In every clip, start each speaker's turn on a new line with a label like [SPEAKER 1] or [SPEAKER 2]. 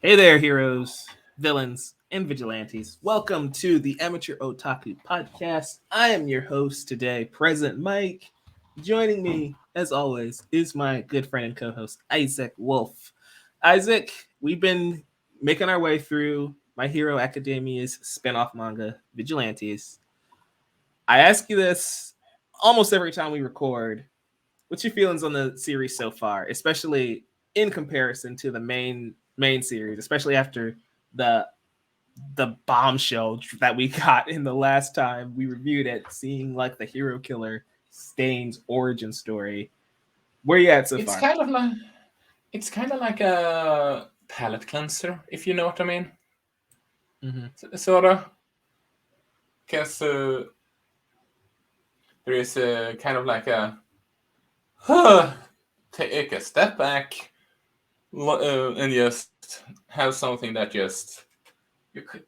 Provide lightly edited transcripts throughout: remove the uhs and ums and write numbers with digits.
[SPEAKER 1] Hey there, heroes, villains, and vigilantes. Welcome to the Amateur Otaku podcast. I am your host today, Present Mike. Joining me, as always, is my good friend and co host, Isak Wolff. Isak, we've been making our way through My Hero Academia's spinoff manga, Vigilantes. I ask you this almost every time we record. What's your feelings on the series so far, especially in comparison to the main series, especially after the the bombshell that we got in the last time we reviewed it, seeing like the hero killer Stain's origin story. Where you at so
[SPEAKER 2] It's
[SPEAKER 1] far?
[SPEAKER 2] kind of like it's kind of like a palate cleanser, if you know what I mean.
[SPEAKER 1] Mm-hmm.
[SPEAKER 2] Sort of, because there is a kind of like a take a step back and just have something that just you could,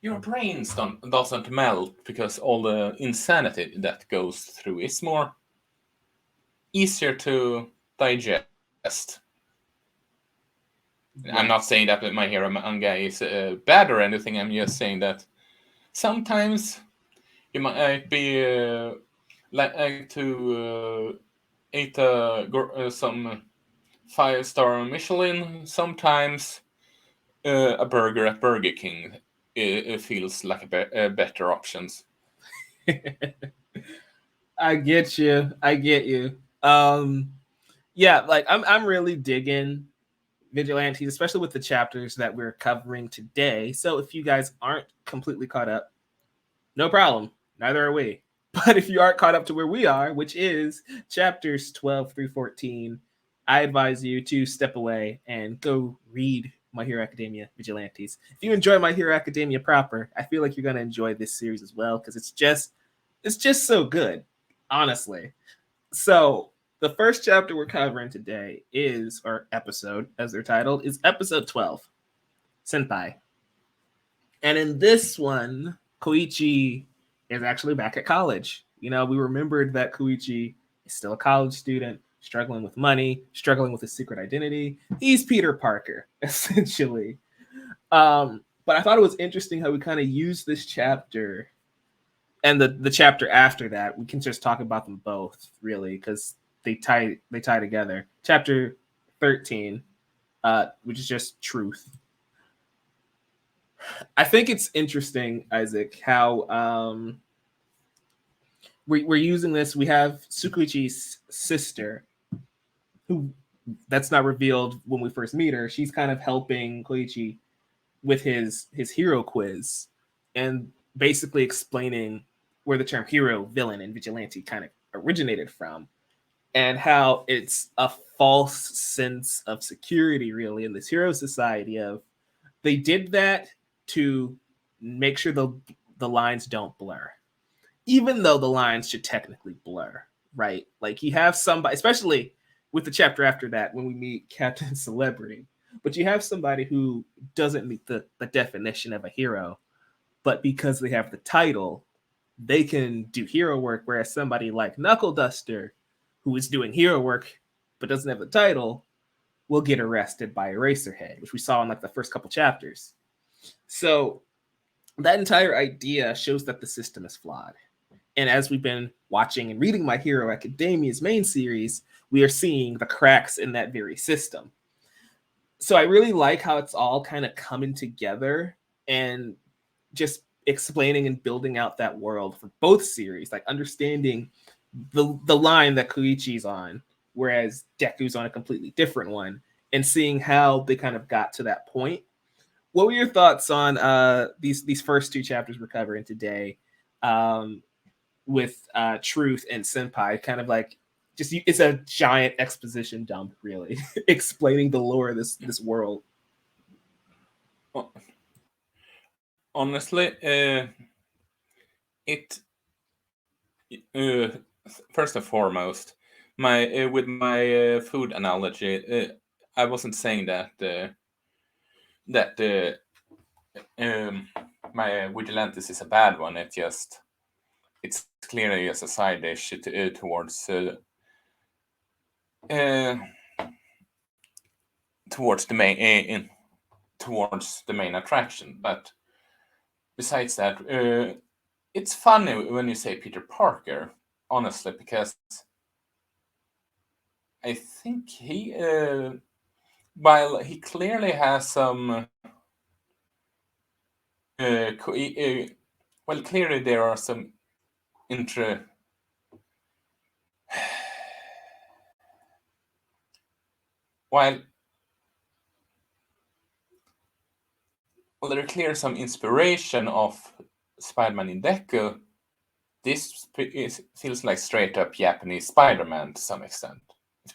[SPEAKER 2] your brains doesn't melt because all the insanity that goes through. It's more easier to digest. I'm not
[SPEAKER 1] Yeah.
[SPEAKER 2] saying that My Hero manga is bad or anything. I'm just saying that sometimes you might be like to eat some 5-star Michelin. Sometimes a burger at Burger King it feels like a better options.
[SPEAKER 1] I get you. I get you. Um yeah, like I'm really digging Vigilantes, especially with the chapters that we're covering today. So if you guys aren't completely caught up, no problem. Neither are we. But if you aren't caught up to where we are, which is chapters 12 through 14, I advise you to step away and go read My Hero Academia Vigilantes. If you enjoy My Hero Academia proper, I feel like you're going to enjoy this series as well because it's just so good, honestly. So, the first chapter we're covering today is, or episode as they're titled, is episode 12, Senpai. And in this one, Koichi is actually back at college. We remembered that Koichi is still a college student, struggling with money, struggling with his secret identity. He's Peter Parker, essentially. But I thought it was interesting how we kind of used this chapter and the chapter after that. We can just talk about them both, really, because they tie together. Chapter 13, which is just truth. I think it's interesting, Isaac, how we're using this. We have Sukuichi's sister, who that's not revealed when we first meet her. She's kind of helping Koichi with his hero quiz, and basically explaining where the term hero, villain, and vigilante kind of originated from, and how it's a false sense of security, really, in this hero society. Of they did that to make sure the lines don't blur, even though the lines should technically blur, right? Like you have somebody, especially with the chapter after that when we meet Captain Celebrity, but you have somebody who doesn't meet the definition of a hero, but because they have the title, they can do hero work, whereas somebody like Knuckle Duster, who is doing hero work but doesn't have the title, will get arrested by Eraserhead, which we saw in like the first couple chapters. So that entire idea shows that the system is flawed. And as we've been watching and reading My Hero Academia's main series, we are seeing the cracks in that very system. So I really like how it's all kind of coming together and just explaining and building out that world for both series, like understanding the line that Koichi's on, whereas Deku's on a completely different one, and seeing how they kind of got to that point. What were your thoughts on these first two chapters we're covering today? With Truth and Senpai, kind of like just it's a giant exposition dump, really, explaining the lore of this world.
[SPEAKER 2] Honestly, it uh, first and foremost, my with my food analogy, I wasn't saying that my Vigilantes is a bad one. It's clearly just a side dish uh, towards the main towards the main attraction. But besides that, it's funny when you say Peter Parker, honestly, because I think he, while he clearly has some, well, clearly there are some while there are clear some inspiration of Spider-Man in Deku, this feels like straight up Japanese Spider-Man to some extent,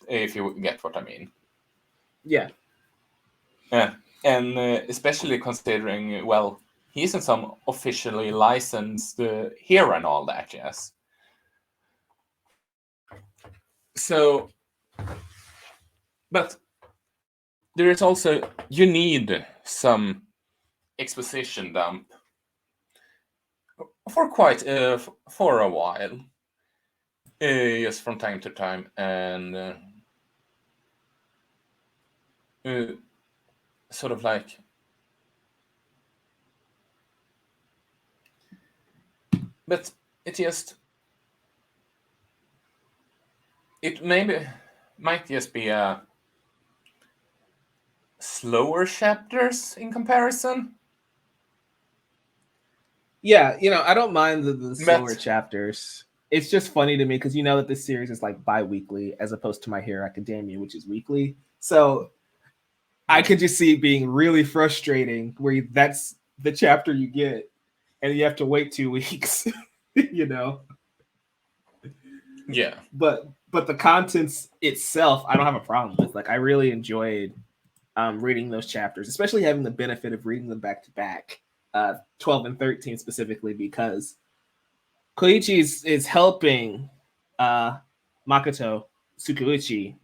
[SPEAKER 2] if you get what I mean.
[SPEAKER 1] Yeah.
[SPEAKER 2] Yeah, and especially considering, well, he isn't some officially licensed hero and all that, yes. So, but there is also, you need some exposition dump for quite for a while, just from time to time, and sort of like, but it might just be a slower chapters in comparison.
[SPEAKER 1] Yeah, I don't mind the slower chapters. It's just funny to me because you know that this series is like bi-weekly as opposed to My Hero Academia, which is weekly. So I could just see it being really frustrating where that's the chapter you get and you have to wait 2 weeks,
[SPEAKER 2] Yeah.
[SPEAKER 1] But the contents itself, I don't have a problem with. Like, I really enjoyed reading those chapters, especially having the benefit of reading them back to back, 12 and 13 specifically, because Koichi is helping Makoto Tsukuichi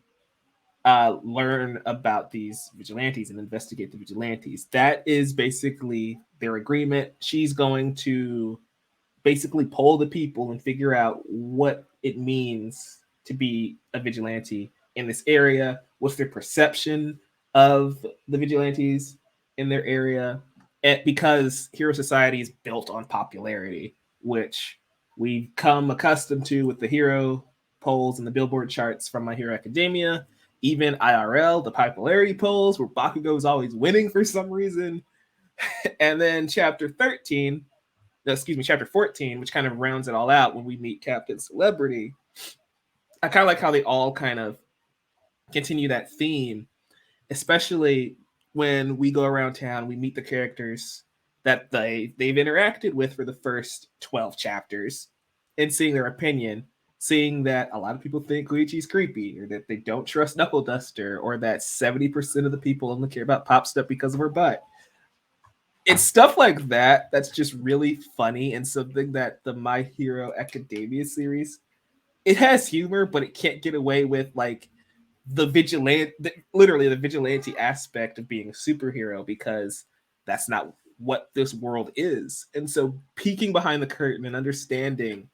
[SPEAKER 1] learn about these vigilantes and investigate the vigilantes. That is basically their agreement. She's going to basically poll the people and figure out what it means to be a vigilante in this area. What's their perception of the vigilantes in their area? And because Hero Society is built on popularity, which we've come accustomed to with the hero polls and the Billboard charts from My Hero Academia, even IRL, the popularity polls, where Bakugo is always winning for some reason. And then chapter 14, which kind of rounds it all out when we meet Captain Celebrity. I kind of like how they all kind of continue that theme, especially when we go around town, we meet the characters that they've interacted with for the first 12 chapters and seeing their opinion, seeing that a lot of people think Koichi's creepy, or that they don't trust Knuckle Duster, or that 70% of the people only care about Pop Stuff because of her butt. It's stuff like that that's just really funny, and something that the My Hero Academia series, it has humor, but it can't get away with like literally the vigilante aspect of being a superhero, because that's not what this world is. And so peeking behind the curtain and understanding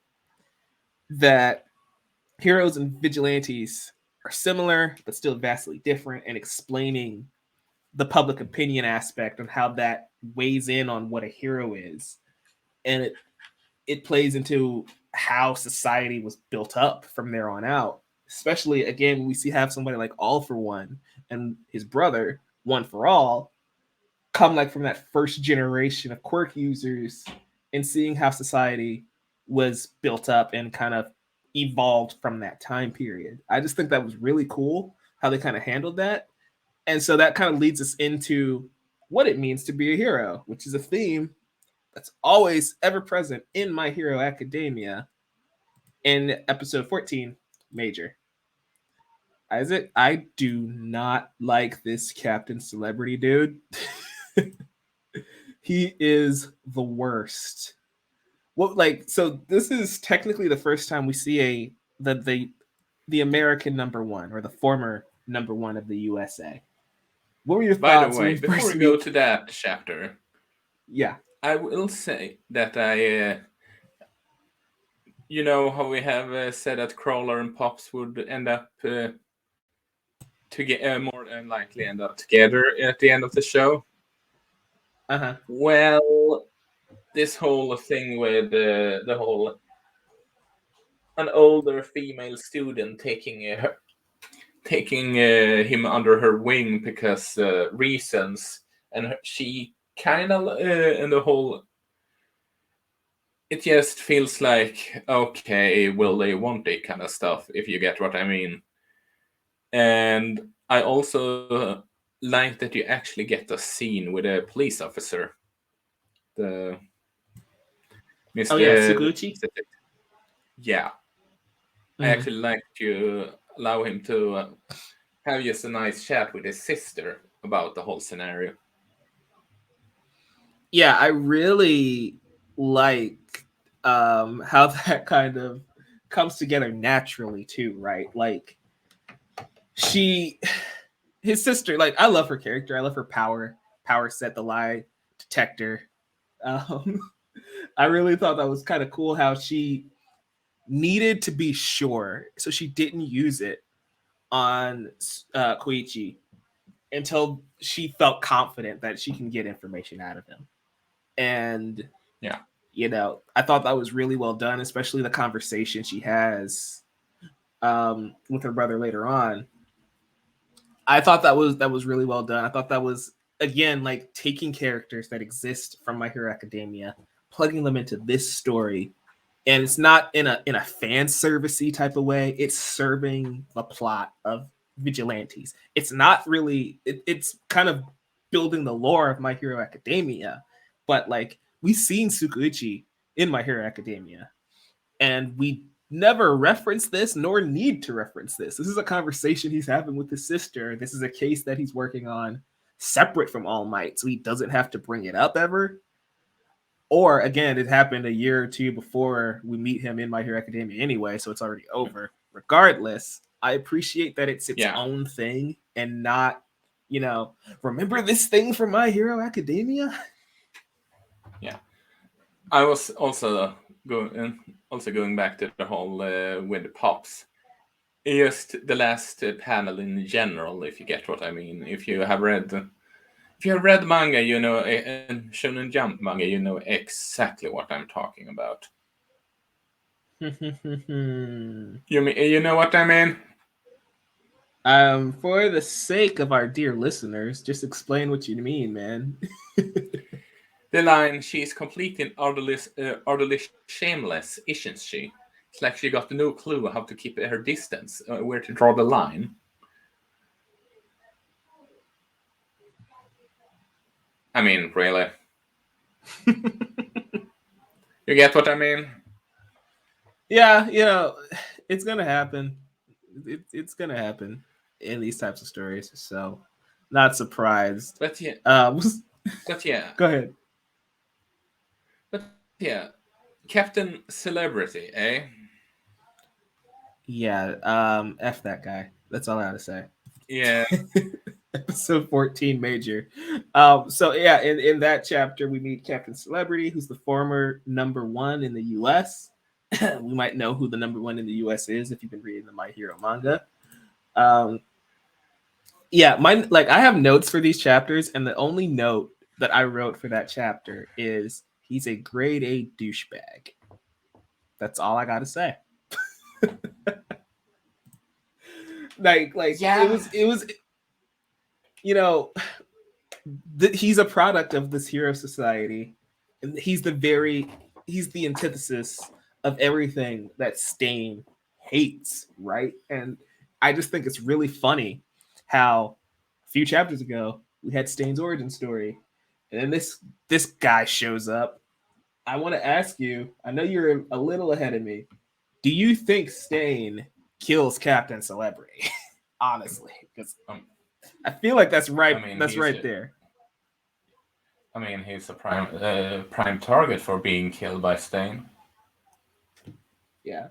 [SPEAKER 1] that heroes and vigilantes are similar but still vastly different, and explaining the public opinion aspect of how that weighs in on what a hero is. And it plays into how society was built up from there on out. Especially again, when we have somebody like All For One and his brother, One For All, come like from that first generation of quirk users, and seeing how society was built up and kind of evolved from that time period. I just think that was really cool how they kind of handled that. And so that kind of leads us into what it means to be a hero, which is a theme that's always ever present in My Hero Academia. In episode 14, Major. Isaac, I do not like this Captain Celebrity dude. He is the worst. So this is technically the first time we see the American number one, or the former number one of the USA. What were your thoughts?
[SPEAKER 2] By the way, before we go to that chapter,
[SPEAKER 1] yeah,
[SPEAKER 2] I will say that you know how we have said that Crawler and Pops would end up more than likely end up together at the end of the show.
[SPEAKER 1] Uh-huh.
[SPEAKER 2] Well, this whole thing with the whole an older female student taking him under her wing because reasons, and she kind of in the whole. It just feels like, okay, will they want that kind of stuff, if you get what I mean. And I also like that you actually get a scene with a police officer, the
[SPEAKER 1] Oh yeah,
[SPEAKER 2] Mr.
[SPEAKER 1] Sukuchi.
[SPEAKER 2] Yeah, I
[SPEAKER 1] Mhm.
[SPEAKER 2] actually like to allow him to have just a nice chat with his sister about the whole scenario.
[SPEAKER 1] Yeah, I really like how that kind of comes together naturally too, right? Like she his sister, like I love her character. I love her power set, the lie detector. Um I really thought that was kind of cool how she needed to be sure, so she didn't use it on Koichi until she felt confident that she can get information out of him. And
[SPEAKER 2] Yeah.
[SPEAKER 1] I thought that was really well done, especially the conversation she has with her brother later on. I thought that was really well done. I thought that was, again, like taking characters that exist from My Hero Academia, plugging them into this story, and it's not in a fan servicey type of way. It's serving the plot of Vigilantes. It's not really. It's kind of building the lore of My Hero Academia, but like we've seen Tsukuichi in My Hero Academia, and we never reference this nor need to reference this. This is a conversation he's having with his sister. This is a case that he's working on separate from All Might, so he doesn't have to bring it up ever. Or again, it happened a year or two before we meet him in My Hero Academia anyway, so it's already over. Regardless, I appreciate that it's its
[SPEAKER 2] Yeah.
[SPEAKER 1] own thing and not, remember this thing from My Hero Academia?
[SPEAKER 2] Yeah. I was also going back to the whole with the pops. Just the last panel in general, if you get what I mean. If you have read manga, and Shonen Jump manga, you know exactly what I'm talking about. You know what I mean?
[SPEAKER 1] For the sake of our dear listeners, just explain what you mean, man.
[SPEAKER 2] The line, "She's completely utterly shameless, isn't she?" It's like she got no clue how to keep her distance, where to draw the line. I mean, really. You get what I mean?
[SPEAKER 1] Yeah, it's gonna happen. It's gonna happen in these types of stories. So, not surprised.
[SPEAKER 2] But yeah,
[SPEAKER 1] Uh,
[SPEAKER 2] but yeah,
[SPEAKER 1] go ahead.
[SPEAKER 2] but yeah. Captain Celebrity, eh?
[SPEAKER 1] Yeah, f that guy. That's all I gotta say.
[SPEAKER 2] Yeah,
[SPEAKER 1] Episode 14 major. So yeah, in that chapter we meet Captain Celebrity, who's the former number one in the US. We might know who the number one in the US is if you've been reading the My Hero manga. Um, yeah, mine, like I have notes for these chapters, and the only note that I wrote for that chapter is he's a grade A douchebag. That's all I gotta say. Like
[SPEAKER 2] yeah.
[SPEAKER 1] it was you know he's a product of this hero society, and he's the antithesis of everything that Stain hates, right? And I just think it's really funny how a few chapters ago we had Stain's origin story, and then this guy shows up. I want to ask you, I know you're a little ahead of me, do you think Stain kills Captain Celebrity? Honestly, because
[SPEAKER 2] Um,
[SPEAKER 1] I feel like that's
[SPEAKER 2] I
[SPEAKER 1] right.
[SPEAKER 2] mean,
[SPEAKER 1] That's
[SPEAKER 2] he's
[SPEAKER 1] right there.
[SPEAKER 2] he's a prime target for being killed by Stain.
[SPEAKER 1] Yeah.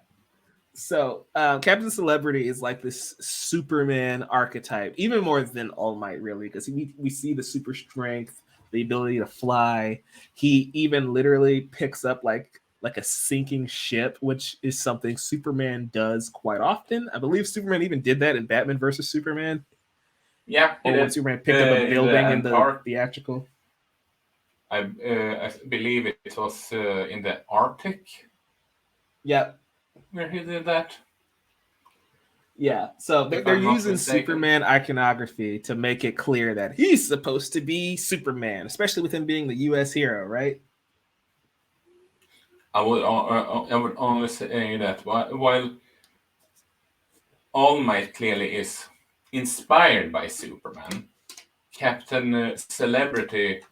[SPEAKER 1] So Captain Celebrity is like this Superman archetype, even more than All Might, really, because we see the super strength, the ability to fly. He even literally picks up like a sinking ship, which is something Superman does quite often. I believe Superman even did that in Batman versus Superman,
[SPEAKER 2] Yeah, he
[SPEAKER 1] or when
[SPEAKER 2] did
[SPEAKER 1] Superman picked up a
[SPEAKER 2] in the
[SPEAKER 1] building in the
[SPEAKER 2] Antarctic.
[SPEAKER 1] theatrical.
[SPEAKER 2] I believe it was in the Arctic.
[SPEAKER 1] Yep.
[SPEAKER 2] Where he did that.
[SPEAKER 1] Yeah, so they're using Superman iconography to make it clear that he's supposed to be Superman, especially with him being the U.S. hero, right?
[SPEAKER 2] I would only say that while All Might clearly is inspired by Superman, Captain Celebrity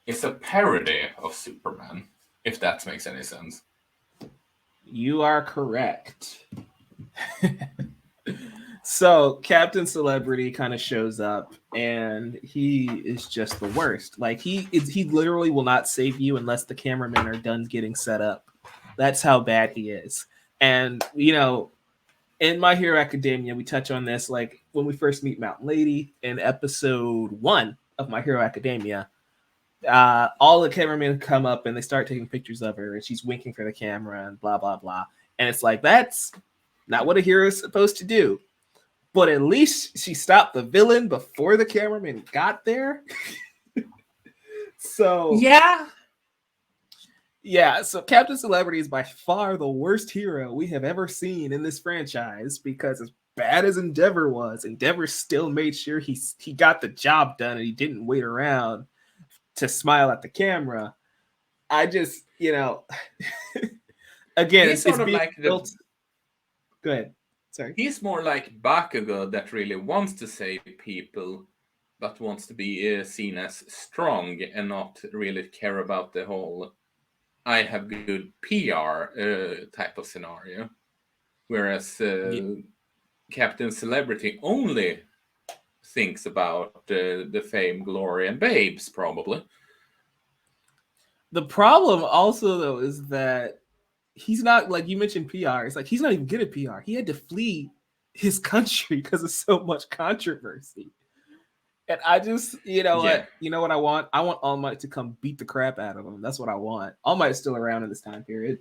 [SPEAKER 2] is a parody of Superman, if that makes any sense.
[SPEAKER 1] You are correct. So Captain Celebrity kind of shows up, and he is just the worst. Like he literally will not save you unless the cameramen are done getting set up. That's how bad he is. And in My Hero Academia, we touch on this like when we first meet Mountain Lady in episode 1 of My Hero Academia. All the cameramen come up and they start taking pictures of her, and she's winking for the camera and blah blah blah. And it's like, that's not what a hero is supposed to do. But at least she stopped the villain before the cameraman got there. So so Captain Celebrity is by far the worst hero we have ever seen in this franchise, because as bad as Endeavor was, Endeavor still made sure he got the job done, and he didn't wait around to smile at the camera. I just, again,
[SPEAKER 2] He's sort of
[SPEAKER 1] being
[SPEAKER 2] like
[SPEAKER 1] built. Go ahead. Sorry.
[SPEAKER 2] He's more like Bakugo, that really wants to save people, but wants to be seen as strong and not really care about the whole "I have good PR" type of scenario. Whereas Captain Celebrity only thinks about the fame, glory, and babes, probably.
[SPEAKER 1] The problem also, though, is that he's not, like you mentioned, PR. It's like he's not even good at PR. He had to flee his country because of so much controversy. And I just, what I want? I want All Might to come beat the crap out of him. That's what I want. All Might is still around in this time period.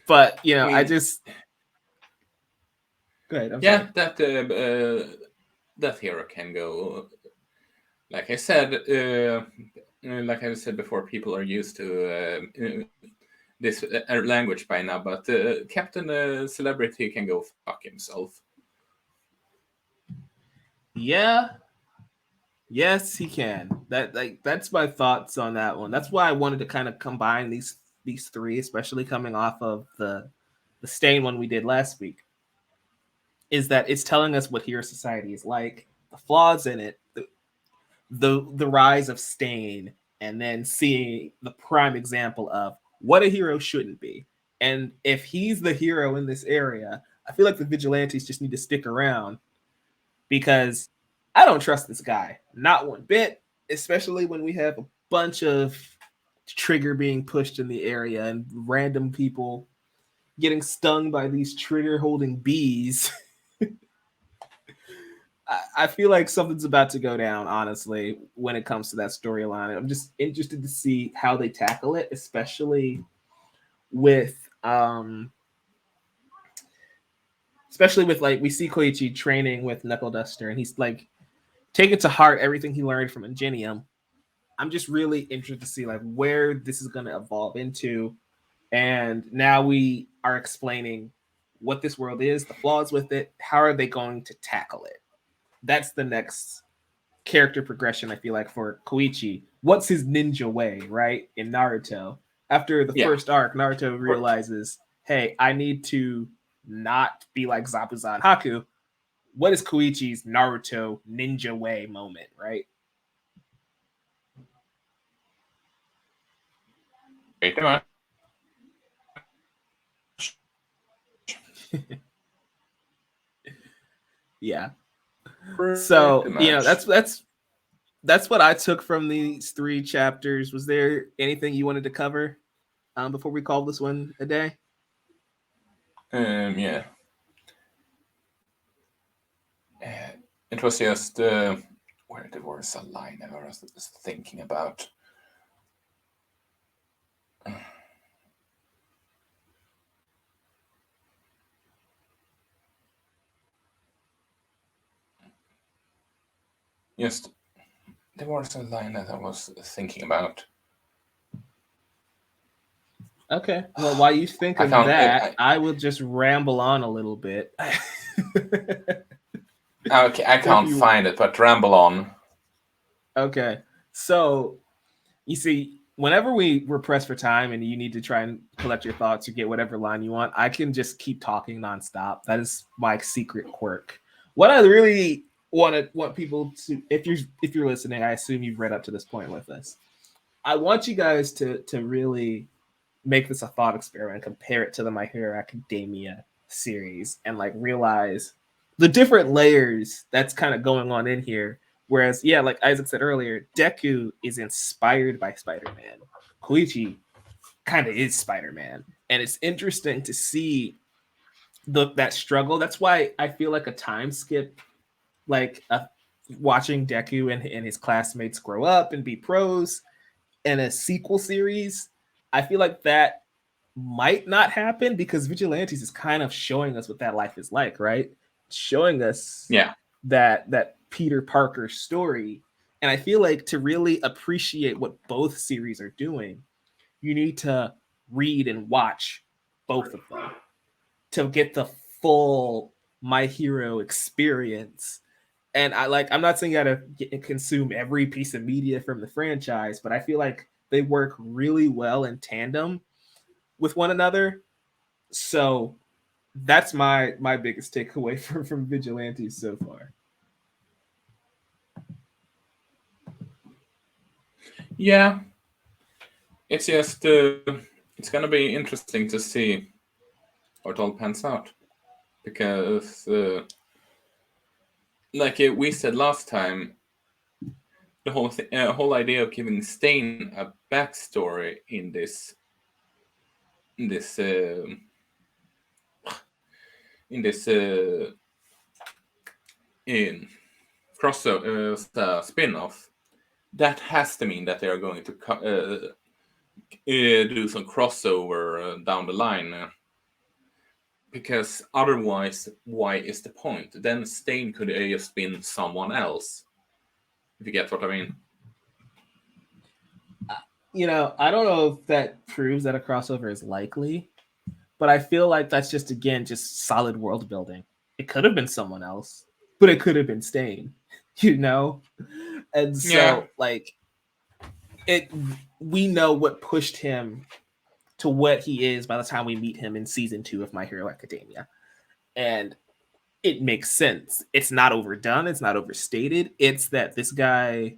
[SPEAKER 1] But, I just... Go ahead. I'm sorry.
[SPEAKER 2] That hero can go. Like I said before, people are used to this language by now, but Captain Celebrity can go fuck himself.
[SPEAKER 1] Yeah. Yes, he can. That's my thoughts on that one. That's why I wanted to kind of combine these three, especially coming off of the Stain one we did last week. Is that it's telling us what hero society is like, the flaws in it, the rise of Stain, and then seeing the prime example of what a hero shouldn't be. And if he's the hero in this area, I feel like the vigilantes just need to stick around, because I don't trust this guy, not one bit, especially when we have a bunch of trigger being pushed in the area and random people getting stung by these trigger holding bees. I feel like something's about to go down, honestly, when it comes to that storyline. I'm just interested to see how they tackle it, especially with like we see Koichi training with Knuckle Duster, and he's like taking to heart everything he learned from Ingenium. I'm just really interested to see like where this is going to evolve into. And now we are explaining what this world is, the flaws with it. How are they going to tackle it? That's the next character progression, I feel like, for Koichi. What's his ninja way, right? In Naruto. After the first arc, Naruto realizes, hey, I need to not be like Zabuza and Haku. What is Koichi's Naruto ninja way moment, right?
[SPEAKER 2] Pretty much.
[SPEAKER 1] Yeah. So, that's what I took from these 3 chapters. Was there anything you wanted to cover before we call this one a day?
[SPEAKER 2] Yeah. It was just where there was a line I was thinking about. Just there was a line that I was thinking about.
[SPEAKER 1] Okay. Well, while you think of that, I will just ramble on a little bit.
[SPEAKER 2] Okay, I can't find it, but ramble on.
[SPEAKER 1] Okay. So, you see, whenever we're pressed for time and you need to try and collect your thoughts or get whatever line you want, I can just keep talking nonstop. That is my secret quirk. What I really want people to, if you're listening, I assume you've read up to this point with us. I want you guys to really make this a thought experiment, compare it to the My Hero Academia series, and like realize the different layers that's kind of going on in here. Whereas, yeah, like Isaac said earlier, Deku is inspired by Spider-Man. Koichi kind of is Spider-Man. And it's interesting to see that struggle. That's why I feel like a time skip, like watching Deku and his classmates grow up and be pros, and a sequel series, I feel like that might not happen because Vigilantes is kind of showing us what that life is like, right? Showing us that Peter Parker story. And I feel like to really appreciate what both series are doing, you need to read and watch both of them to get the full My Hero experience. And I'm not saying you gotta consume every piece of media from the franchise, but I feel like they work really well in tandem with one another. So that's my biggest takeaway from Vigilantes so far.
[SPEAKER 2] Yeah, it's just it's gonna be interesting to see how it all pans out, because like we said last time, the whole idea of giving Stain a backstory in this in crossover spinoff, that has to mean that they are going to do some crossover down the line. Because otherwise, why is the point? Then Stain could have just been someone else. If you get what I mean.
[SPEAKER 1] I don't know if that proves that a crossover is likely, but I feel like that's just, again, just solid world building. It could have been someone else, but it could have been Stain, And so, we know what pushed him to what he is by the time we meet him in season 2 of My Hero Academia. And it makes sense. It's not overdone. It's not overstated. It's that this guy,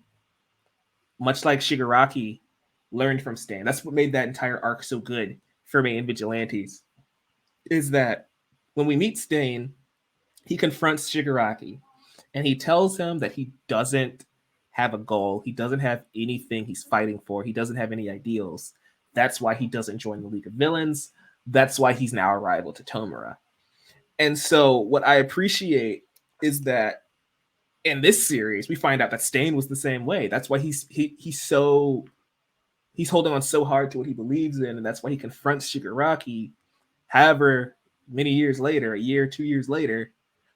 [SPEAKER 1] much like Shigaraki, learned from Stain. That's what made that entire arc so good for me in Vigilantes, is that when we meet Stain, he confronts Shigaraki and he tells him that he doesn't have a goal. He doesn't have anything he's fighting for. He doesn't have any ideals. That's why he doesn't join the League of Villains. That's why he's now a rival to Tomura. And so what I appreciate is that in this series, we find out that Stain was the same way. That's why he's holding on so hard to what he believes in, and that's why he confronts Shigaraki, however many years later, a year, 2 years later,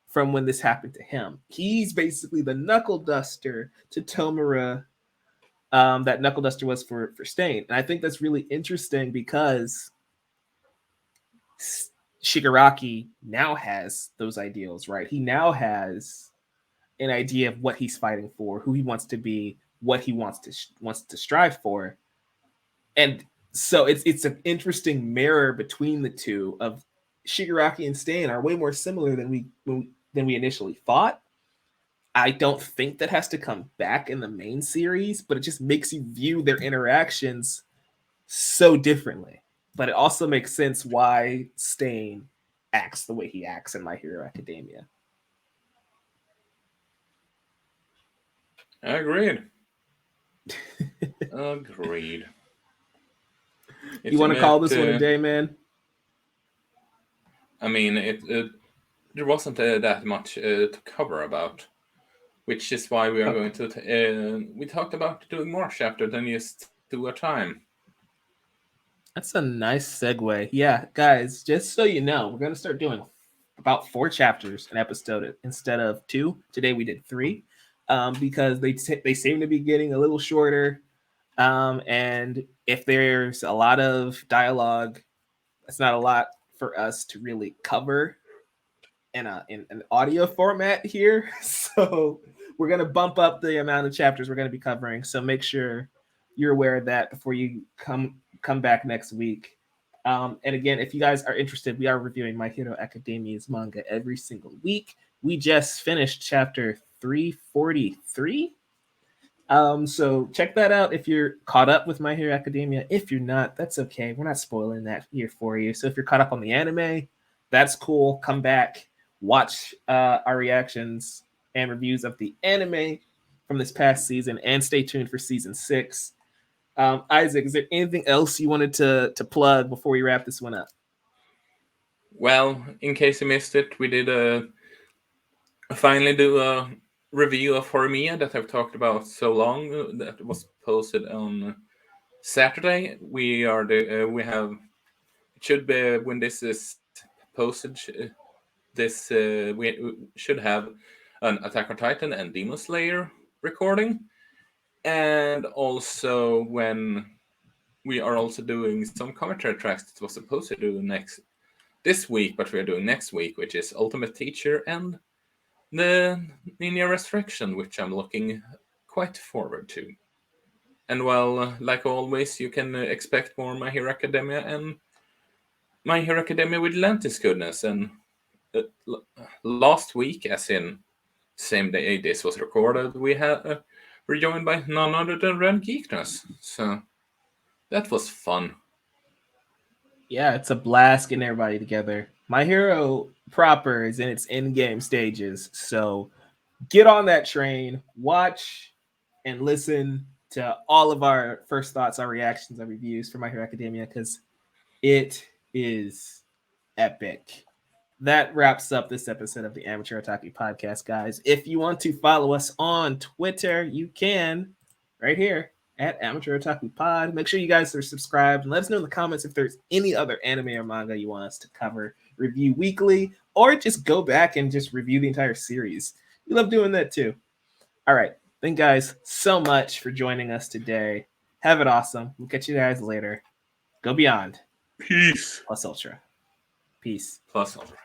[SPEAKER 1] from when this happened to him. He's basically the knuckle duster to Tomura, that knuckle duster was for Stain. And I think that's really interesting because Shigaraki now has those ideals, right? He now has an idea of what he's fighting for, who he wants to be, what he wants to strive for. And so it's an interesting mirror between the two of Shigaraki and Stain are way more similar than we initially thought. I don't think that has to come back in the main series, but it just makes you view their interactions so differently. But it also makes sense why Stain acts the way he acts in My Hero Academia.
[SPEAKER 2] Agreed. Agreed.
[SPEAKER 1] You want to call this one a day, man?
[SPEAKER 2] I mean, there wasn't that much to cover about, which is why we are going to. We talked about doing more chapters than just 2 at a time.
[SPEAKER 1] That's a nice segue. Yeah, guys, just so you know, we're going to start doing about 4 chapters an episode instead of 2. Today we did 3. because they seem to be getting a little shorter. And if there's a lot of dialogue, that's not a lot for us to really cover in an audio format here. So we're gonna bump up the amount of chapters we're gonna be covering. So make sure you're aware of that before you come back next week. And again, if you guys are interested, we are reviewing My Hero Academia's manga every single week. We just finished chapter 343. So check that out if you're caught up with My Hero Academia. If you're not, that's okay. We're not spoiling that here for you. So if you're caught up on the anime, that's cool. Come back, watch our reactions and reviews of the anime from this past season, and stay tuned for season 6. Isaac, is there anything else you wanted to plug before we wrap this one up?
[SPEAKER 2] Well, in case you missed it, we did finally do a review of Horimiya that I've talked about so long. That was posted on Saturday. We have it should be when this is posted. We should have an Attack on Titan and Demon Slayer recording, and also when we are also doing some commentary tracks that was supposed to do this week, but we are doing next week, which is Ultimate Teacher and the Ninja Resurrection, which I'm looking quite forward to. And well, like always, you can expect more My Hero Academia and My Hero Academia Vigilantes goodness. And last week, as in same day this was recorded, we're joined by none other than Ren Geekness. So that was fun.
[SPEAKER 1] Yeah, it's a blast getting everybody together. My Hero proper is in its in-game stages, so get on that train, watch and listen to all of our first thoughts, our reactions, our reviews for My Hero Academia, because it is epic. That wraps up this episode of the Amateur Otaku Podcast, guys. If you want to follow us on Twitter, you can right here at Amateur Otaku Pod. Make sure you guys are subscribed and let us know in the comments if there's any other anime or manga you want us to cover, review weekly, or just go back and just review the entire series. We love doing that too. All right. Thank you guys so much for joining us today. Have it awesome. We'll catch you guys later. Go beyond.
[SPEAKER 2] Peace.
[SPEAKER 1] Plus Ultra. Peace.
[SPEAKER 2] Plus Ultra.